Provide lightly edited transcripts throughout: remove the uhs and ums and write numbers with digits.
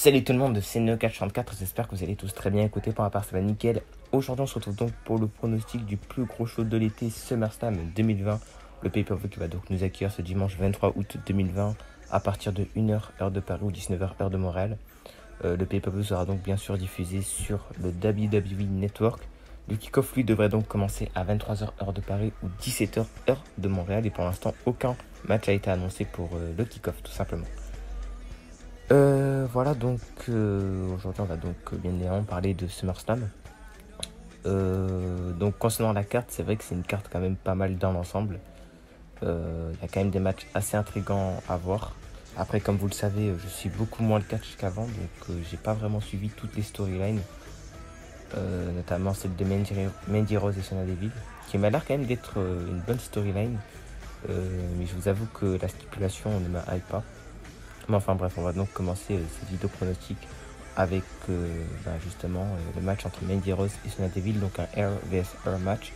Salut tout le monde, c'est Neo434, j'espère que vous allez tous très bien. Écoutez, pour ma part, ça va nickel. Aujourd'hui, on se retrouve donc pour le pronostic du plus gros show de l'été, SummerSlam 2020. Le pay-per-view qui va donc nous accueillir ce dimanche 23 août 2020 à partir de 1h heure de Paris ou 19h heure de Montréal. Le pay-per-view sera donc bien sûr diffusé sur le WWE Network. Le kick-off lui devrait donc commencer à 23h heure de Paris ou 17h heure de Montréal. Et pour l'instant, aucun match a été annoncé pour le kick-off tout simplement. Voilà donc aujourd'hui on va donc bien évidemment parler de SummerSlam. Donc concernant la carte, c'est vrai que c'est une carte quand même pas mal dans l'ensemble. Il y a quand même des matchs assez intrigants à voir. Après, comme vous le savez, je suis beaucoup moins le catch qu'avant, donc j'ai pas vraiment suivi toutes les storylines, notamment celle de Mandy Rose et Sonya Deville, qui m'a l'air quand même d'être une bonne storyline, mais je vous avoue que la stipulation ne m'a hype pas. Mais enfin bref, on va donc commencer cette vidéo pronostic avec justement le match entre Mandy Rose et Sonya Deville, donc un Air vs Air match.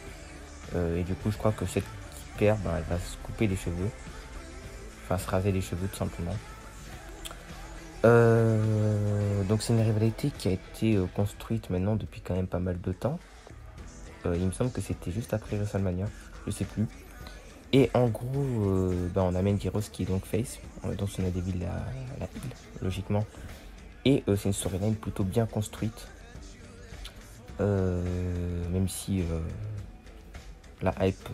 Et du coup, je crois que cette qui perd, elle va se couper les cheveux, enfin se raser les cheveux tout simplement. Donc c'est une rivalité qui a été construite maintenant depuis quand même pas mal de temps. Il me semble que c'était juste après WrestleMania, je sais plus. Et en gros, on a Mandy Rose qui est donc face, donc Sonya Deville la heel, logiquement. Et c'est une storyline plutôt bien construite, même si la hype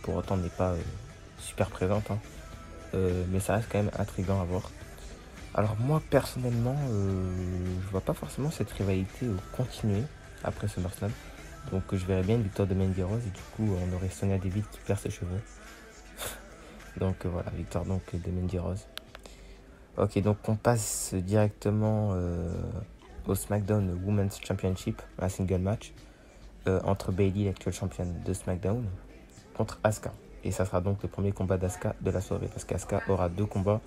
pour autant n'est pas super présente, hein. Mais ça reste quand même intriguant à voir. Alors moi personnellement, je vois pas forcément cette rivalité continuer après SummerSlam. Donc je verrais bien une victoire de Mandy Rose et du coup on aurait Sonya Deville qui perd ses cheveux. Donc voilà, victoire donc de Mandy Rose. Ok, donc on passe directement au SmackDown Women's Championship, un single match entre Bayley, l'actuelle championne de SmackDown, contre Asuka. Et ça sera donc le premier combat d'Asuka de la soirée, parce qu'Asuka aura deux combats,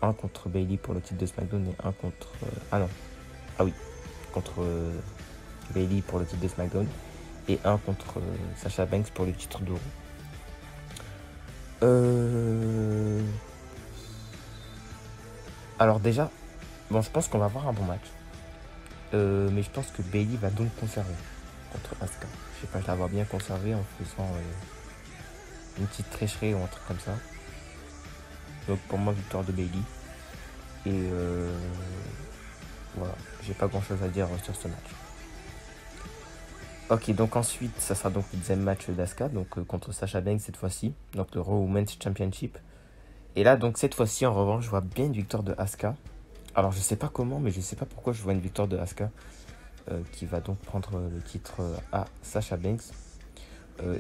un contre Bayley pour le titre de SmackDown et un contre... contre Bayley pour le titre de SmackDown et un contre Sasha Banks pour le titre de Raw. Alors déjà, bon, je pense qu'on va avoir un bon match. Mais je pense que Bayley va donc conserver contre Asuka. Je sais pas, je la vois bien conserver en faisant une petite tricherie ou un truc comme ça. Donc pour moi, victoire de Bayley. Et voilà, j'ai pas grand chose à dire sur ce match. Ok, donc ensuite, ça sera donc le deuxième match d'Asuka, donc contre Sasha Banks cette fois-ci, donc le Raw Women's Championship. Et là, donc cette fois-ci, en revanche, je vois bien une victoire de Asuka. Alors, je sais pas comment, mais je sais pas pourquoi je vois une victoire de Asuka qui va donc prendre le titre à Sasha Banks.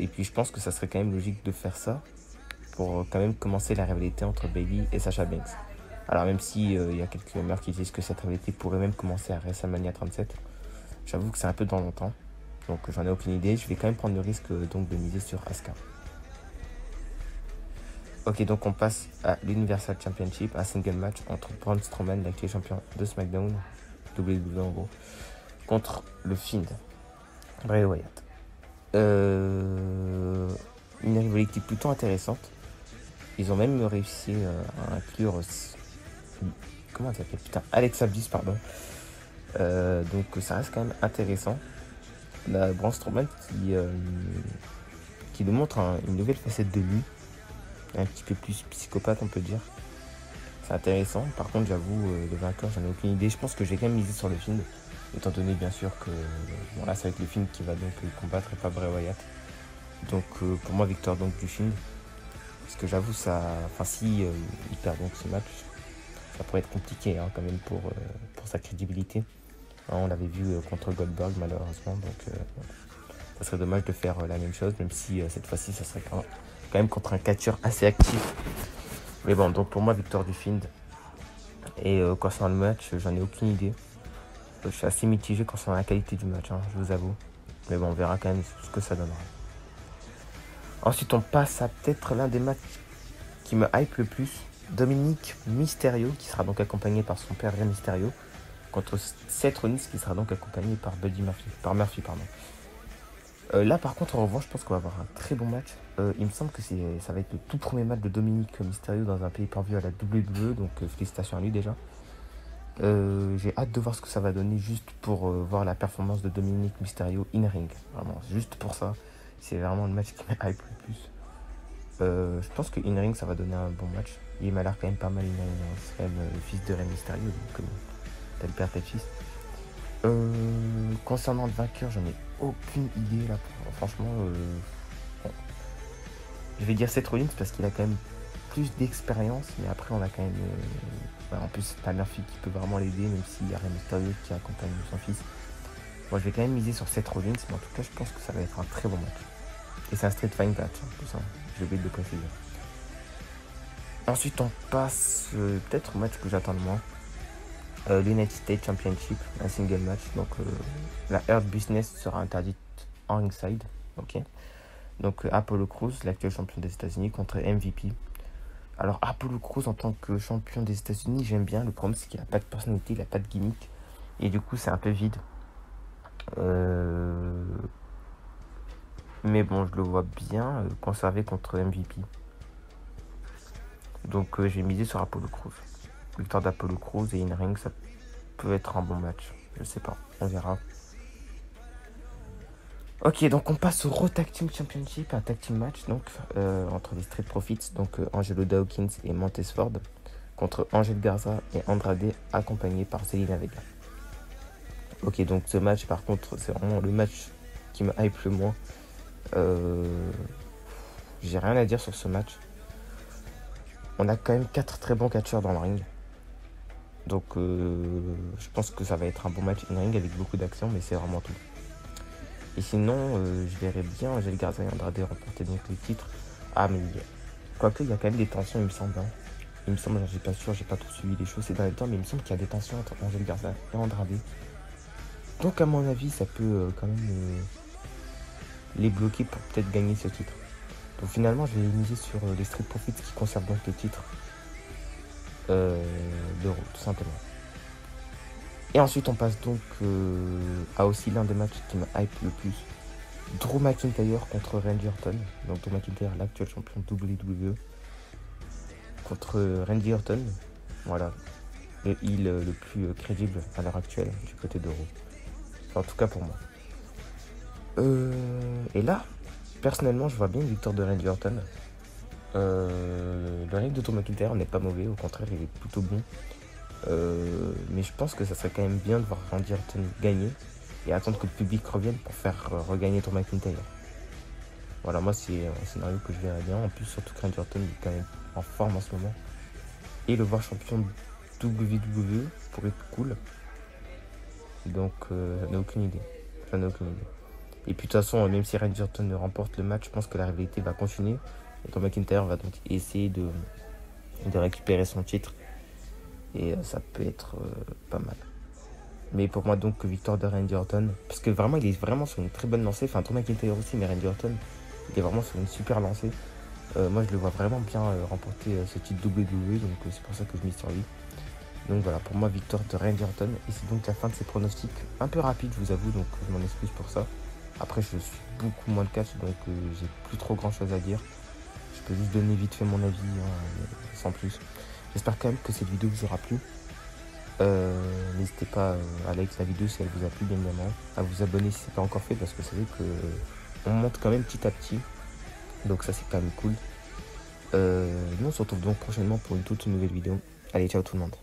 Et puis, je pense que ça serait quand même logique de faire ça pour quand même commencer la rivalité entre Bayley et Sasha Banks. Alors, même si il y a quelques rumeurs qui disent que cette rivalité pourrait même commencer à WrestleMania 37, j'avoue que c'est un peu dans longtemps. Donc, j'en ai aucune idée. Je vais quand même prendre le risque donc de miser sur Asuka. Ok, donc on passe à l'Universal Championship, un single match entre Braun Strowman, l'actuel champion de SmackDown, WWE en gros, contre le Fiend, Bray Wyatt. Une rivalité plutôt intéressante. Ils ont même réussi à inclure... comment elle s'appelle, putain, Alexa Bliss, pardon. Donc ça reste quand même intéressant. On a Braun Strowman qui nous montre une nouvelle facette de lui. Un petit peu plus psychopathe, on peut dire. C'est intéressant. Par contre, j'avoue, le vainqueur, j'en ai aucune idée. Je pense que j'ai quand même misé sur le film, étant donné bien sûr que là, ça va être le film qui va donc combattre et pas Bray Wyatt. Donc pour moi, victoire donc du film. Parce que j'avoue, ça, enfin si il perd donc ce match, ça pourrait être compliqué quand même pour sa crédibilité. On l'avait vu contre Goldberg malheureusement, donc ça serait dommage de faire la même chose, même si cette fois-ci, ça serait quand même contre un catcheur assez actif. Mais bon, donc pour moi, victoire du Fiend. Et concernant le match, j'en ai aucune idée. Je suis assez mitigé concernant la qualité du match, je vous avoue. Mais bon, on verra quand même ce que ça donnera. Ensuite, on passe à peut-être l'un des matchs qui me hype le plus. Dominic Mysterio, qui sera donc accompagné par son père Rey Mysterio, contre Seth Rollins, qui sera donc accompagné par Murphy. Là par contre en revanche je pense qu'on va avoir un très bon match. Il me semble que ça va être le tout premier match de Dominic Mysterio dans un pay-per-view à la WWE, donc félicitations à lui déjà. J'ai hâte de voir ce que ça va donner juste pour voir la performance de Dominic Mysterio in-ring. Vraiment, juste pour ça. C'est vraiment le match qui m'a hype le plus. Je pense que in-ring, ça va donner un bon match. Il m'a l'air quand même pas mal in-ring. C'est quand même le fils de Rey Mysterio, donc t'as le père, t'as le fils. Concernant le vainqueur, j'en ai aucune idée là. Franchement, bon. Je vais dire Seth Rollins parce qu'il a quand même plus d'expérience, mais après on a quand même en plus ta Murphy qui peut vraiment l'aider, même s'il y a Rey Mysterio qui accompagne son fils. Moi je vais quand même miser sur Seth Rollins, mais en tout cas je pense que ça va être un très bon match. Et c'est un Street Fight match, tout ça, j'ai oublié de le préciser. Ensuite on passe peut-être au match que j'attends le moins. L'United States Championship, un single match. Donc la Hurt Business sera interdite en ringside. Ok. Donc Apollo Crews, l'actuel champion des États-Unis, contre MVP. Alors Apollo Crews en tant que champion des États-Unis, j'aime bien. Le problème c'est qu'il n'a pas de personnalité, il n'a pas de gimmick. Et du coup c'est un peu vide. Mais bon, je le vois bien conservé contre MVP. Donc j'ai misé sur Apollo Crews. Victoire d'Apollo Crews et in-ring, ça peut être un bon match. Je sais pas, on verra. Ok, donc on passe au Raw Tag Team Championship, un tag team match donc entre les Street Profits, donc Angelo Dawkins et Montez Ford, contre Angel Garza et Andrade, accompagnés par Zelina Vega. Ok, donc ce match par contre, c'est vraiment le match qui me hype le moins. J'ai rien à dire sur ce match. On a quand même 4 très bons catcheurs dans le ring. Donc je pense que ça va être un bon match in-ring avec beaucoup d'action, mais c'est vraiment tout. Et sinon, je verrais bien Angel Garza et Andrade remporter donc le titre. Ah mais quoique il y a quand même des tensions, il me semble. Hein. Il me semble, j'en suis pas sûr, j'ai pas trop suivi les choses ces derniers temps, mais il me semble qu'il y a des tensions entre Angel Garza et Andrade. Donc à mon avis, ça peut quand même les bloquer pour peut-être gagner ce titre. Donc finalement, je vais miser sur les Street Profits qui conservent donc le titre d'Euro, tout simplement. Et ensuite, on passe donc à aussi l'un des matchs qui me hype le plus. Drew McIntyre contre Randy Orton. Donc Drew McIntyre, l'actuel champion WWE, contre Randy Orton. Voilà, le heel le plus crédible à l'heure actuelle du côté d'Euro. Enfin, en tout cas pour moi. Et là, personnellement, je vois bien une victoire de Randy Orton. Le ring de Drew McIntyre n'est pas mauvais, au contraire, il est plutôt bon. Mais je pense que ça serait quand même bien de voir Randy Orton gagner et attendre que le public revienne pour faire regagner Drew McIntyre. Voilà, moi c'est un scénario que je verrais bien. En plus, surtout que Randy Orton est quand même en forme en ce moment. Et le voir champion WWE pourrait être cool. Donc j'en ai aucune idée. Et puis de toute façon, même si Randy Orton ne remporte le match, je pense que la rivalité va continuer. Et Drew McIntyre va donc essayer de récupérer son titre. Et ça peut être pas mal. Mais pour moi donc victoire de Randy Orton. Parce que vraiment il est vraiment sur une très bonne lancée. Enfin Drew McIntyre aussi, mais Randy Orton il est vraiment sur une super lancée. Moi je le vois vraiment bien remporter ce titre WWE. Donc c'est pour ça que je mise sur lui. Donc voilà, pour moi victoire de Randy Orton. Et c'est donc la fin de ces pronostics. Un peu rapide je vous avoue, donc je m'en excuse pour ça. Après je suis beaucoup moins de catch, donc j'ai plus trop grand chose à dire. Je peux juste donner vite fait mon avis, sans plus. J'espère quand même que cette vidéo vous aura plu. N'hésitez pas à liker la vidéo si elle vous a plu, bien évidemment. À vous abonner si ce n'est pas encore fait, parce que vous savez qu'on monte quand même petit à petit. Donc ça c'est quand même cool. Nous on se retrouve donc prochainement pour une toute nouvelle vidéo. Allez, ciao tout le monde.